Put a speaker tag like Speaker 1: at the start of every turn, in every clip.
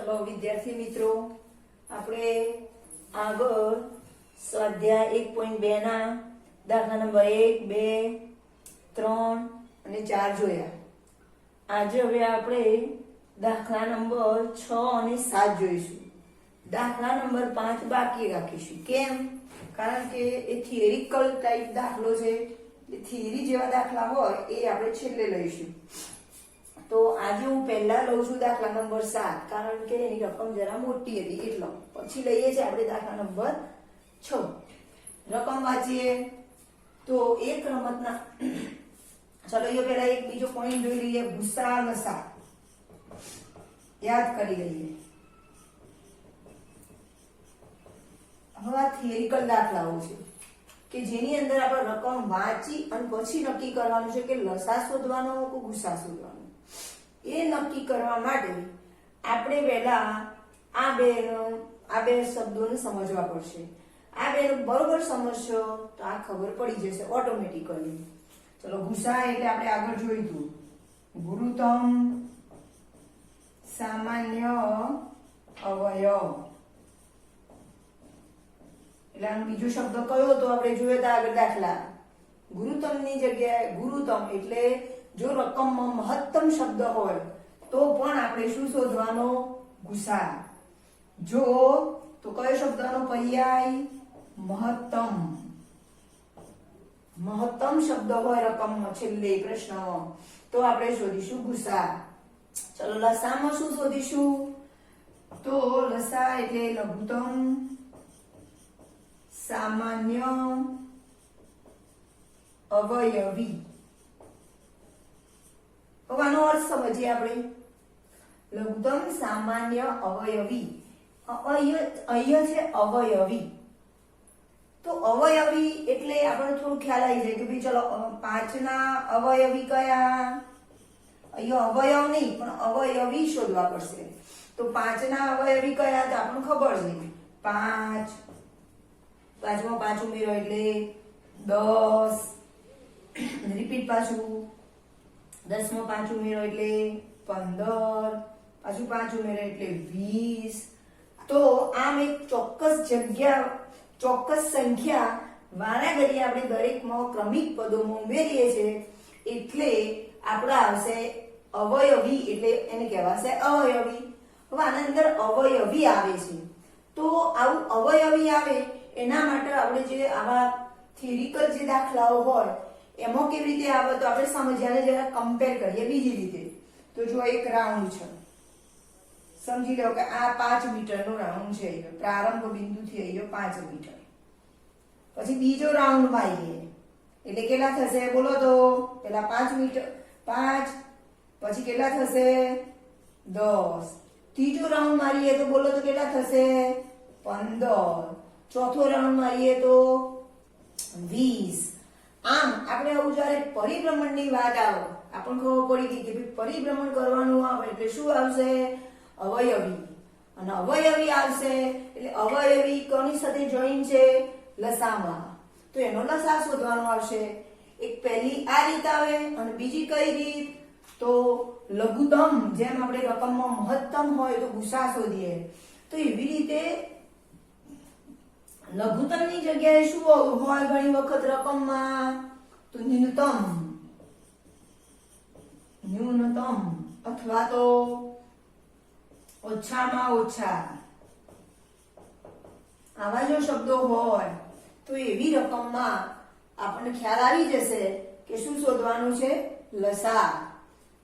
Speaker 1: चलो विद्यार्थी मित्रों આપણે આગળ સ્વાધ્યાય 1.2 ના દાખલા નંબર 1 2 3 અને 4 જોયા। આજે હવે આપણે દાખલા નંબર 6 અને 7 જોઈશું। દાખલા નંબર 5 બાકી રાખીશું। કેમ? કારણ કે એ થિયરિકલ ટાઈપ દાખલો છે, એ થિયરી જેવા દાખલા હોય એ આપણે છેલ્લે લઈશું। तो आज हूँ पहला लઉં છું દાખલા નંબર 7 કારણ કે એની રકમ જરા મોટી હતી એટલો। પછી લઈએ છીએ આપણે દાખલા નંબર 6। રકમ વાંચીએ તો એક રમતના ચલો એ પહેલા એક બીજો પોઈન્ટ જોઈ લઈએ। ભૂસા નસા યાદ કરી લઈએ। હવે આ થિયરિકલ દાખલાઓ છે કે જેની અંદર આપણે રકમ વાંચી અને પછી નક્કી કરવાનું છે કે લસા શોધવાનો કે ગુસા શોધવાનો। એ નક્કી કરવા માટે આપણે પહેલા આ બે શબ્દોને સમજવા પડશે। આ બે બરોબર સમજશો તો આ ખબર પડી જશે ઓટોમેટિકલી। ચલો ગુસા એટલે આપણે આગળ જોઈતું ગુરુત્તમ સામાન્ય અવયવ, એટલે આનો બીજો શબ્દ કયો તો આપણે જોયો તો આગળ દાખલા। ગુરુત્તમની જગ્યાએ ગુરુત્તમ એટલે जो रकम में महत्तम शब्द होय तो पण आपणे शुं शोधवानो गुसा। जो तो कयो शब्दनो पर्याय महत्तम, महत्तम शब्द होय रकम में छेल्ले प्रश्न तो आपणे शोधीशुं गुसा। चलो लसा में शुं शोधीशुं तो लसा एटले लघुत्तम सामान्य अवयवी। હવે આનો અર્થ સમજીએ આપણે। લઘુત્તમ સામાન્ય અવયવી, અહીંયા છે અવયવી, તો અવયવી એટલે આપણને થોડું ખ્યાલ આવી જાય કે ભાઈ ચલો 5 ના અવયવી કયા? અહીંયા અવયવ નહીં પણ અવયવી શોધવા પડશે। તો 5 ના અવયવી કયા તો આપણને ખબર છે 5, 5 માં 5 ઉમેરો એટલે 10, રિપીટ પાછું 10 માં 5 ઉમેરો એટલે 15, પાછું 5 ઉમેરો એટલે 20। તો આમ એક ચોક્કસ જગ્યા ચોક્કસ સંખ્યા વારાઘડીએ આપણે દરેકમાં ક્રમિક પદોમાં ઉમેરીએ છીએ એટલે આપણે આવશે અવયવી, એટલે એને કહેવાશે અવયવી। હવે આના અંદર અવયવી આવે છે તો આવું અવયવી આવે એના માટે આપણે જે આવા થિયરિકલ જે દાખલાઓ હોય એમાં કેવી રીતે આવે તો આપણે સમજ્યાને જરા કમ્પેર કરીએ બીજી રીતે। તો જો એક રાઉન્ડ છે, સમજી લો કે આ 5 મીટરનો રાઉન્ડ છે, પ્રારંભ બિંદુથી અહીંયો 5 મીટર। પછી બીજો રાઉન્ડ મારીએ એટલે કેટલા થશે બોલો તો? પહેલા 5 મીટર 5, પછી કેટલા થશે 10। ત્રીજો રાઉન્ડ મારીએ તો બોલો તો કેટલા થશે 15। ચોથો રાઉન્ડ મારીએ તો 20। આમ આપણે આવું જ્યારે પરિભ્રમણની વાત આવે આપણને ખબર પડી ગઈ કે પરિભ્રમણ કરવાનું આવે એટલે શું આવશે અવયવી, અને અવયવી આવશે એટલે અવયવી કોની સાથે જોઈન છે લસામાં, તો એનો લસા શોધવાનો આવશે। એક પહેલી આ રીત આવે અને બીજી કઈ રીત તો લઘુત્તમ, જેમ આપણે રકમમાં મહત્તમ હોય તો ગુસા શોધીએ તો એવી રીતે લઘુત્તમની જગ્યાએ શું હોય ઘણી વખત રકમમાં તો ન્યૂનતમ અથવા તો ઓછામાં ઓછા આવા જો શબ્દો હોય તો એવી રકમમાં આપણને ખ્યાલ આવી જશે કે શું શોધવાનું છે લસા।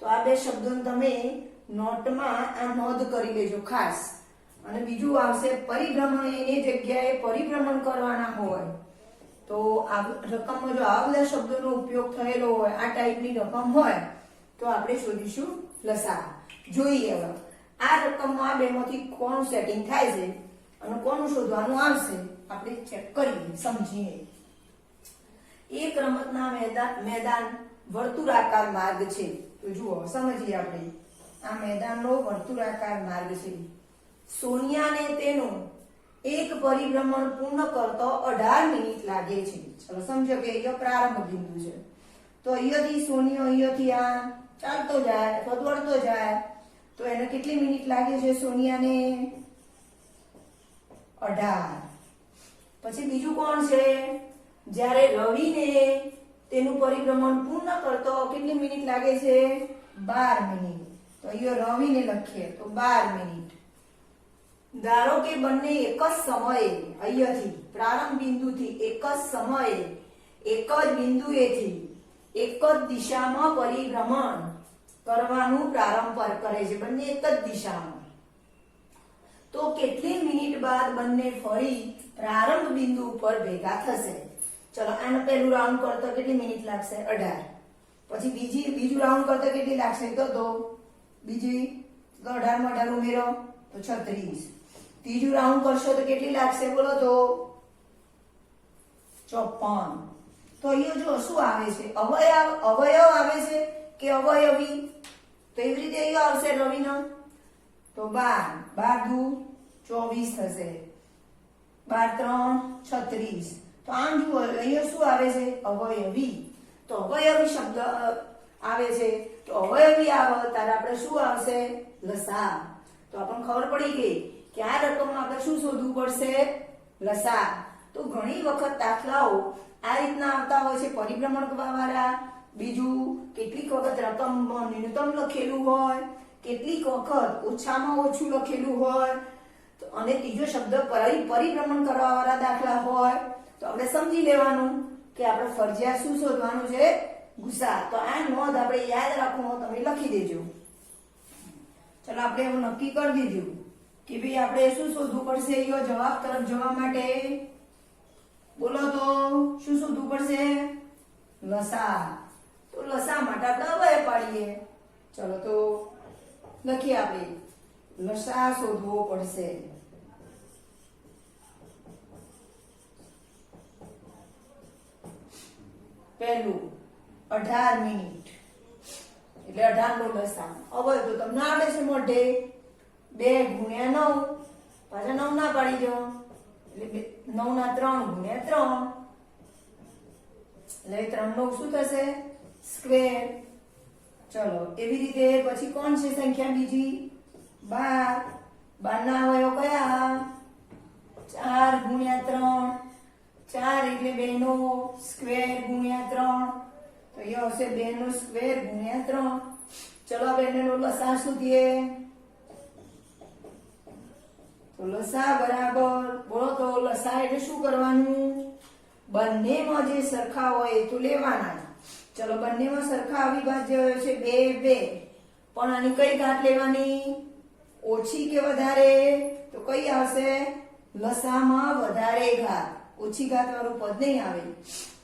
Speaker 1: તો આ બે શબ્દોને તમે નોટમાં આ નોંધ કરી લેજો ખાસ। અને બીજું આવશે પરિભ્રમણ, એની જગ્યાએ પરિભ્રમણ કરવાના હોય તો આ રકમમાં જો આ બધા શબ્દોનો ઉપયોગ થયેલો હોય આ ટાઈપની રકમ હોય તો આપણે શોધીશું લસા। જોઈએ હવે આ રકમમાં આ બેમાંથી કોનું સેટિંગ થાય છે અને કોનું શોધવાનું આવશે આપણે ચેક કરીએ સમજીએ। એક રમતના મેદાન વર્તુળાકાર માર્ગ છે તો જુઓ સમજીએ આપણે। આ મેદાનનો વર્તુળાકાર માર્ગ છે। સોનિયાને તેનું એક પરિભ્રમણ પૂર્ણ કરતો 18 મિનિટ લાગે છે। ચલો સમજો કે અહીંયા પ્રારંભ બિંદુ છે તો અહીંયાથી સોનિયો અહીંયાથી આ ચાલતો જાય અથવા દોડતો જાય તો એને કેટલી મિનિટ લાગે છે સોનિયાને? 18. પછી બીજું કોણ છે? જ્યારે રવિને તેનું પરિભ્રમણ પૂર્ણ કરતો કેટલી મિનિટ લાગે છે? 12 મિનિટ. તો અહીંયા રવિને લખીએ તો 12 મિનિટ. ધારો કે બંને એક જ સમયે અહીંયાથી પ્રારંભ બિંદુથી એક જ સમયે એક જ બિંદુએથી એક જ દિશામાં પરિભ્રમણ કરવાનું પ્રારંભ કરે છે. બંને એક જ દિશામાં. તો કેટલી મિનિટ બાદ બંને ફરી પ્રારંભ બિંદુ ઉપર ભેગા થશે? ચલો આને પહેલું રાઉન્ડ કરતો કેટલી મિનિટ લાગશે? 18. પછી બીજું રાઉન્ડ કરતો કેટલી લાગશે? તો બીજી 18 માં 18 ઉમેરો તો 36. ત્રીજું રાઉન્ડ કરશો તો કેટલી લાગશે? બોલો તો 54. તો અહીંયા જો શું આવે છે? અવયવ આવે છે કે અવયવી? તો એવી રીતે અહીંયા આવશે રવિનો તો 12 12 દુ 24 થશે. 12 3 36. તો આમ જુઓ અહીંયા શું આવે છે? અવયવી. તો અવયવી શબ્દ આવે છે. તો અવયવી આવે ત્યારે આપણે શું આવશે? લસા. તો આપણને ખબર પડી ગઈ કે આ રકમમાં આપણે શું શોધવું પડશે? લસા. તો ઘણી વખત દાખલાઓ આ રીતના આવતા હોય છે પરિભ્રમણ વાળા. બીજું કેટલીક વખત રકમમાં ન્યૂનતમ લખેલું હોય, કેટલીક વખત ઓછામાં ઓછું લખેલું હોય, તો અને ત્રીજો શબ્દ પરિભ્રમણ કરવા વાળા દાખલા હોય. તો આપણે સમજી લેવાનું કે આપણે ફરજિયાત શું શોધવાનું છે? ગુસા. તો આ નોંધ આપણે યાદ રાખવું, તમે લખી દેજો. ચલો આપણે એવું નક્કી કરી દીધું કે ભાઈ આપણે શું શોધવું પડશે? એ જવાબ તરફ જવા માટે બોલો તો શું શોધવું પડશે? લસા. તો લસા માટે આપણે અવયવ પાડીએ. ચલો તો લખીએ આપણે લસા શોધવો પડશે. પહેલું 18 મિનિટ એટલે 18 નો લસા. હવે તો તમને આવડે છે મોઢે 2 ગુણ્યા 9 પાછા 9 ના પાડી દો એટલે 9 ના 3 ગુણ્યા 3 એટલે 3 નો શું થશે? સ્ક્વેર. ચલો એવી રીતે પછી કોણ છે સંખ્યા બીજી? 12. 12 ના અવયવ કયા? 4 ગુણ્યા 3. 4 એટલે 2 નો સ્ક્વેર ગુણ્યા 3. તો એ આવશે 2 નો સ્ક્વેર ગુણ્યા 3. ચલો આપણે એનો લસા શોધીએ. તો લસા બરાબર બોલો તો લસા એટલે શું કરવાનું? બંનેમાં જે સરખા હોય એ તો લેવાના. ચલો બંનેમાં સરખા અવિભાજ્ય છે 2 2. પણ આની કઈ ઘાત લેવાની? ઓછી કે વધારે? તો કઈ આવશે? લસામાં વધારે ઘાત. ઓછી ઘાત વાળું પદ નહીં આવે.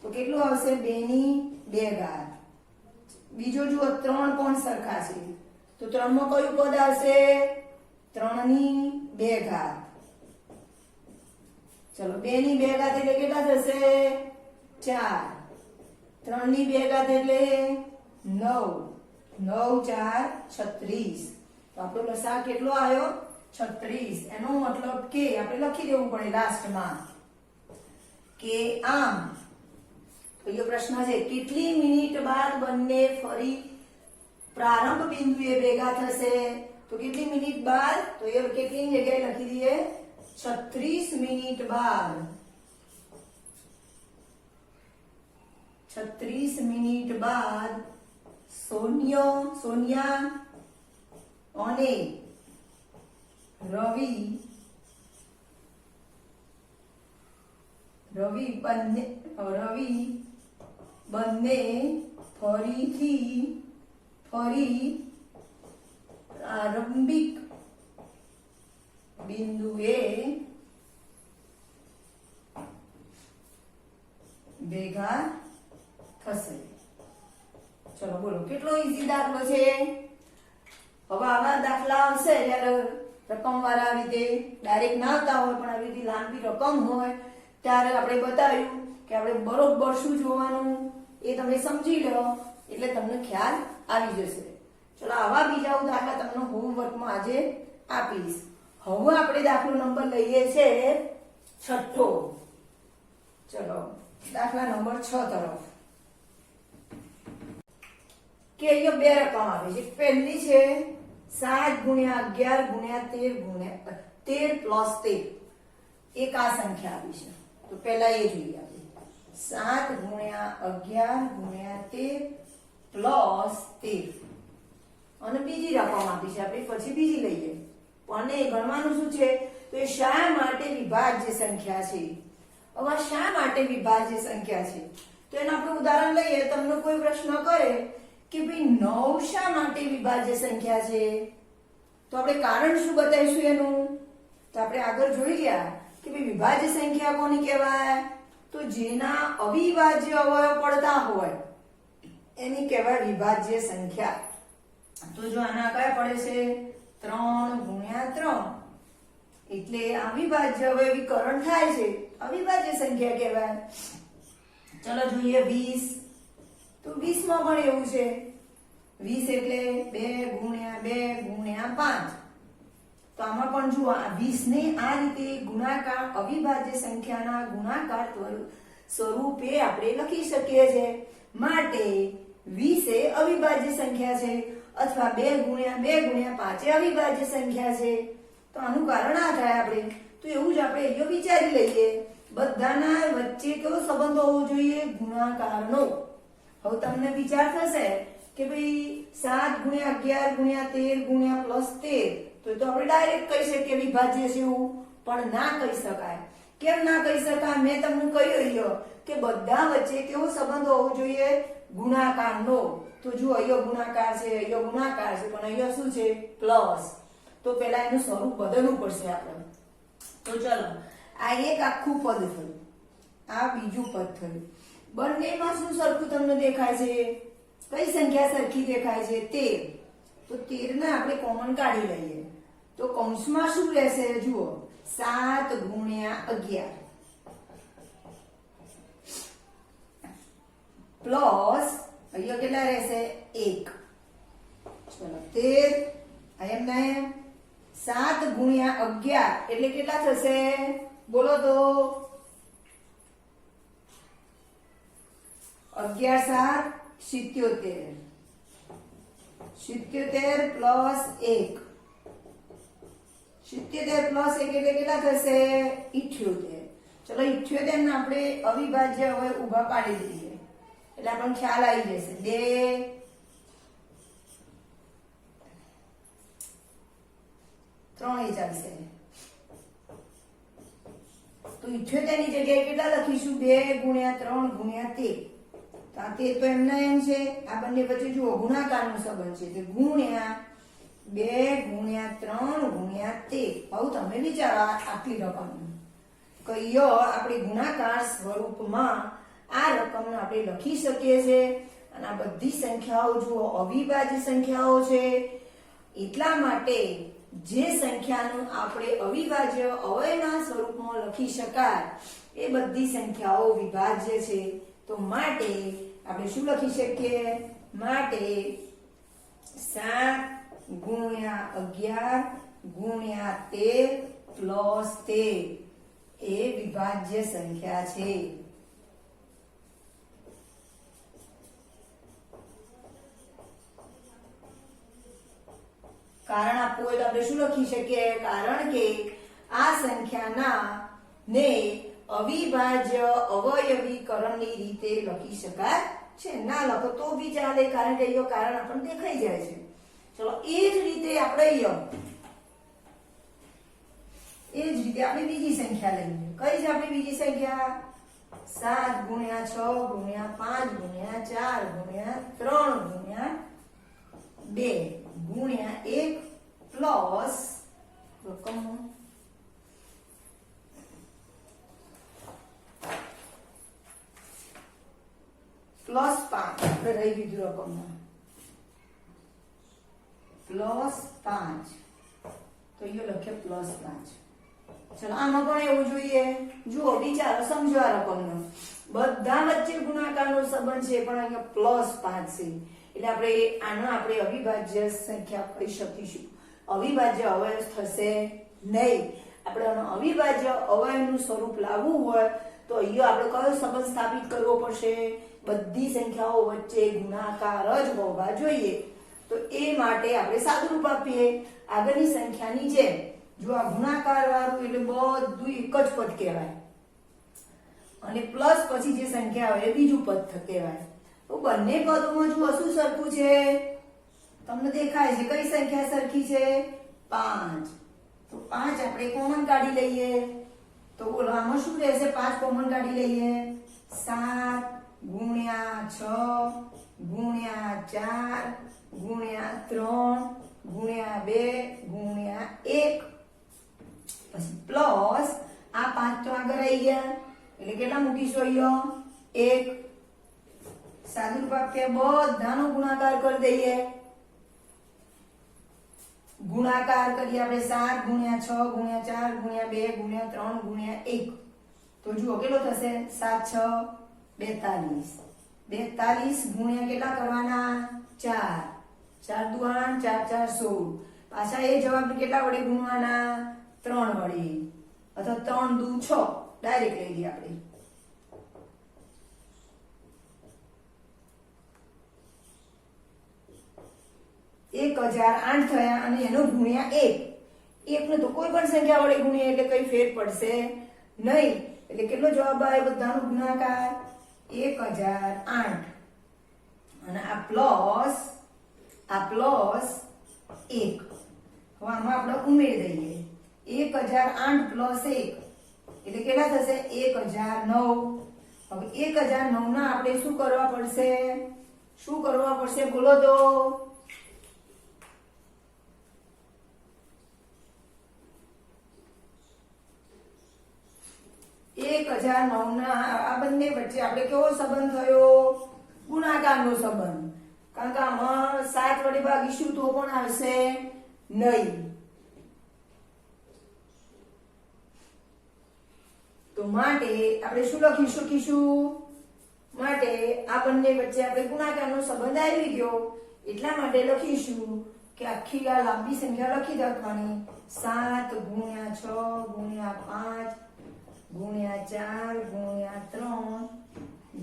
Speaker 1: તો કેટલું આવશે? 2 ની 2 ઘાત. બીજો જુઓ 3 પણ સરખા છે તો 3 માં કયું પદ આવશે? 3 ની 2 ઘાત. ચલો 2 ની 2 ઘાત એટલે કેટલા થશે? 4. 3 ની 2 ઘાત એટલે 9. 9 4 36. તો આપણો લસા કેટલો આવ્યો? 36. એનો મતલબ કે આપણે લખી દેવું પડે લાસ્ટમાં કે આમ. તો એ પ્રશ્ન છે કેટલી મિનિટ બાદ બંને ફરી પ્રારંભ બિંદુએ ભેગા થશે? તો કેટલી મિનિટ બાદ? તો એ કેટલી જગ્યાએ લખી દઈએ? 36 મિનિટ બાદ. 36 મિનિટ બાદ સોનિયા અને રવિ બંને ફરી પ્રારંભિક બિંદુએ ભેગા થશે. ચલો બોલો કેટલો ઈઝી દાખલો છે. હવે આવા દાખલા આવશે ત્યારે રકમ વાળા આવી રીતે ડાયરેક્ટ ના આવતા હોય પણ આવી રીતે લાંબી રકમ હોય ત્યારે આપણે બતાવ્યું કે આપણે બરોબર શું જોવાનું એ તમે સમજી લો એટલે તમને ખ્યાલ આવી જશે. ચલો આવા બીજા દાખલા તમને હોમવર્કમાં આજે આપીશ. હવે આપણે દાખલો નંબર લઈએ છે 6. ચલો દાખલા નંબર 6 તરફ. કે અહીંયા 2 રકમ આવે છે. પહેલી છે 7 ગુણ્યા 11 ગુણ્યા 13 ગુણ્યા 13 પ્લસ 13 એક આ સંખ્યા આવી છે તો પહેલા એ જોઈએ આપણે 7 ગુણ્યા 11 ગુણ્યા 13 પ્લસ 13 અને બીજી રકમ આપી છે આપણે પછી બીજી લઈએ પણ એ ગણવાનું શું છે તો એ શા માટે વિભાજ્ય સંખ્યા છે હવે શા માટે વિભાજ્ય સંખ્યા છે તો એનું આપણે ઉદાહરણ લઈએ તમને કોઈ પ્રશ્ન કરે કે ભાઈ 9 શા માટે વિભાજ્ય સંખ્યા છે તો આપણે કારણ શું બતાવીશું એનું તો આપણે આગળ જોઈ ગયા કે ભાઈ વિભાજ્ય સંખ્યા કોની કહેવાય તો જેના અવિભાજ્ય અવયવ પડતા હોય એની કહેવાય વિભાજ્ય સંખ્યા તો જો આના કયા પડે છે 3 ગુણ્યા 3 એટલે અવિભાજ્ય અવયવીકરણ થાય છે અવિભાજ્ય સંખ્યા કહેવાય ચલો જોઈએ 20 તો 20 માં પણ એવું છે 20 એટલે 2 ગુણ્યા 2 ગુણ્યા 5 તો આમાં પણ જુઓ આ 20 ને આ રીતે ગુણાકાર અવિભાજ્ય સંખ્યાના ગુણાકાર સ્વરૂપે આપણે લખી શકીએ છીએ માટે 20 એ અવિભાજ્ય સંખ્યા છે અથવા 2 ગુણ્યા 5 એ અવિભાજ્ય સંખ્યા છે તો આનું કારણ આ થાય આપણે તો એવું જ આપણે અહીંયા વિચારી લઈએ બધાના વચ્ચે કેવો સંબંધ હોવો જોઈએ ગુણાકારનો હવે તમને વિચાર થશે કે ભાઈ 7 ગુણ્યા 11 ગુણ્યા 13 ગુણ્યા પ્લસ 13 તો આપણે ડાયરેક્ટ કહી શકીએ વિભાજ્ય છે એવું પણ ના કહી શકાય કેમ ના કહી શકાય મેં તમને કહ્યું અહીંયા કે બધા વચ્ચે કેવો સંબંધ હોવો જોઈએ ગુણાકારનો તો જો અહીંયા ગુણાકાર છે અહીંયા ગુણાકાર છે પણ અહીંયા શું છે પ્લસ તો પહેલા એનું સ્વરૂપ બદલવું પડશે આપણે તો ચલો આ એક આખું પદ થયું આ બીજું પદ થયું બંનેમાં શું સરખું તમને દેખાય છે કઈ સંખ્યા સરખી દેખાય છે 13 તો 13 ને આપણે કોમન કાઢી લઈએ તો કૌંસમાં શું રહેશે જુઓ 7 ગુણ્યા 11 પ્લસ અહીંયા કેટલા રહેશે 1 ચલો 13 એમને 7 ગુણ્યા 11 એટલે કેટલા થશે બોલો તો 11 7 77 77 પ્લસ 1 77 પ્લસ 1 એટલે કેટલા થશે 78 ચલો 78 ને આપણે અવિભાજ્ય હવે ઊભા પાડી દઈએ એટલે આપણને ખ્યાલ આવી જશે 2 3 એ ચાલશે તો 78 ની જગ્યાએ કેટલા લખીશું 2 ગુણ્યા 3 ગુણ્યા 13 તો આ 13 તો એમના એમ છે આ બંને વચ્ચે જુઓ ગુણાકારનો સંબંધ છે તો ગુણ્યા 2 ગુણ્યા 3 ગુણ્યા 13 હવે તમે વિચારો આટલી રકમ કયો આપણે ગુણાકાર સ્વરૂપમાં આ રકમને આપણે લખી શકીએ છીએ અને આ બધી સંખ્યાઓ જુઓ અવિભાજ્ય સંખ્યાઓ છે એટલા માટે જે સંખ્યાનું આપણે અવિભાજ્ય અવયવના સ્વરૂપમાં લખી શકાય એ બધી સંખ્યાઓ વિભાજ્ય છે તો માટે આપણે શું લખી શકીએ માટે 7 ગુણ્યા 11 ગુણ્યા 13 પ્લસ 13 એ વિભાજ્ય સંખ્યા છે કારણ આપવું હોય તો આપણે શું લખી શકીએ કારણ કે આ સંખ્યાના ને અવિભાજ્ય અવયવીકરણની રીતે લખી શકાય છે ના લખો તો બી ચાલે કારણ કે અહીંયા કારણ આપણને દેખાઈ જાય છે ચલો એ જ રીતે આપણે આપણે બીજી સંખ્યા લઈએ કઈ છે આપણી બીજી સંખ્યા 7 ગુણ્યા 6 ગુણ્યા 5 ગુણ્યા 4 ગુણ્યા 3 ગુણ્યા 2 ગુણ્યા 1 પ્લસ રકમ પ્લસ 5 આપણે રહી ગયું રકમમાં પ્લસ 5 તો એ લખે પ્લસ 5 ચલો આમાં પણ એવું જોઈએ જુઓ વિચારો સમજો આ રકમનો બધા વચ્ચે ગુણાકારનો સંબંધ છે પણ અહીંયા પ્લસ 5 છે એટલે આપણે અવિભાજ્ય સંખ્યા કહી શકીશું અવિભાજ્ય અવયવ થશે નહીં આપણે આનો અવિભાજ્ય અવયવનું સ્વરૂપ લાવવું હોય તો અહીંયા આપણે કયો સંબંધ સ્થાપિત કરવો પડશે બધી સંખ્યાઓ વચ્ચે ગુણાકાર જ હોવા જોઈએ તો એ માટે આપણે સાદું રૂપ આપીએ આગળની સંખ્યાની જેમ. જો આ ગુણાકાર વાળું એટલે બધું એક જ પદ કહેવાય અને પ્લસ પછી જે સંખ્યા હોય એ બીજું પદ કહેવાય. તો બંને પદોમાં જો શું સરખું છે તમને દેખાય છે. કઈ સંખ્યા સરખી છે? 5. તો 5 આપણે કોમન કાઢી લઈએ. તો બોલો આમાં શું રહેશે? 5 કોમન કાઢી લઈએ. 7 ગુણ્યા 6 ગુણ્યા 4 ગુણ્યા 3 ગુણ્યા 2 ગુણ્યા 1 પછી પ્લસ આ 5 તો આગળ આવી ગયા એટલે કેટલા મૂકીશું અહીંયા? 1. સાદું રૂપ આપીએ બધાનો ગુણાકાર કરી દઈએ. ગુણાકાર કરીએ આપણે 7 ગુણ્યા 6 ગુણ્યા 4 ગુણ્યા 2 ગુણ્યા 3 ગુણ્યા 1. તો જુઓ કેટલો થશે? 7 6 42. 42 ગુણ્યા કેટલા કરવાના? 4. 4 દુ 8 4 4 16. પાછા એ જવાબ કેટલા વડે ગુણવાના? 3 વડે અથવા 3 દુ 6 ડાયરેક્ટ લઈ લઈએ આપણે. 1008 થયા અને એનો ગુણ્યા 1. 1 ને તો કોઈ પણ સંખ્યા વડે ગુણીએ એટલે કઈ ફેર પડશે નહીં. એટલે કેટલો જવાબ આવે બધાનો ગુણાકાર? 1008 અને આ પ્લસ 1. હવે આમાં આપણે ઉમેરી દઈએ. 1008 પ્લસ 1 એટલે કેટલા થશે? 1009. હવે 1009 ના આપણે શું કરવા પડશે? શું કરવા પડશે બોલો તો? 1009 ના આ બંને વચ્ચે આપણે કેવો સંબંધ થયો? ગુણાકારનો સંબંધ. કારણ કે આમાં 7 વડે ભાગીશું તો પણ આવશે નહીં. તો માટે આપણે શું લખી શકીશું? માટે આ બંને વચ્ચે આપણે ગુણાકારનો સંબંધ આવી ગયો એટલા માટે લખીશું કે આખી આ લાંબી સંખ્યા લખી રાખવાની. 7 ગુણ્યા 6 ગુણ્યા 5 ગુણ્યા 4 ગુણ્યા 3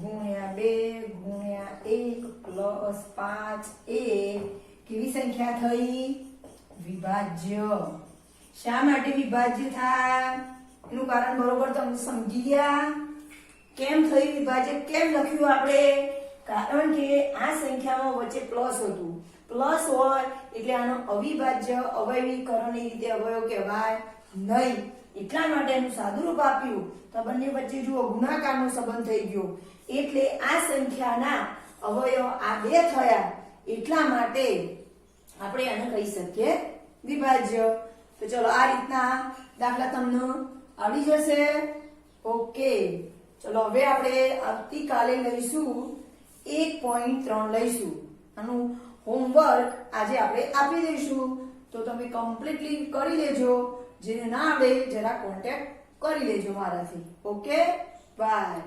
Speaker 1: ગુણ્યા 2 ગુણ્યા 1 પ્લસ 5 એ કેવી સંખ્યા થઈ? વિભાજ્ય. શા માટે વિભાજ્ય થાય એનું કારણ બરોબર તમે સમજી ગયા? કેમ થઈ વિભાજ્ય? કેમ લખ્યું આપણે? કારણ કે આ સંખ્યામાં વચ્ચે પ્લસ હતું. પ્લસ હોય એટલે આનો અવિભાજ્ય અવયવીકરણની રીતે અવયવ કહેવાય નહીં. એટલા માટે એનું સાદું રૂપ આપ્યું. તો બંને વચ્ચે જુઓ ગુણાકારનો સંબંધ થઈ ગયો એટલે આ સંખ્યાના અવયવ આ બે થયા એટલા માટે આપણે આને કહી શકીએ વિભાજ્ય. તો ચલો આ રીતના દાખલા તમને આવડી જશે. ઓકે ચલો હવે આપણે આવતીકાલે લઈશું 1.3 લઈશું. આનું હોમવર્ક આજે આપણે આપી દઈશું તો તમે કમ્પ્લીટલી કરી લેજો. જેને ના આવડે જરા કોન્ટેક્ટ કરી લેજો મારાથી. Okay bye.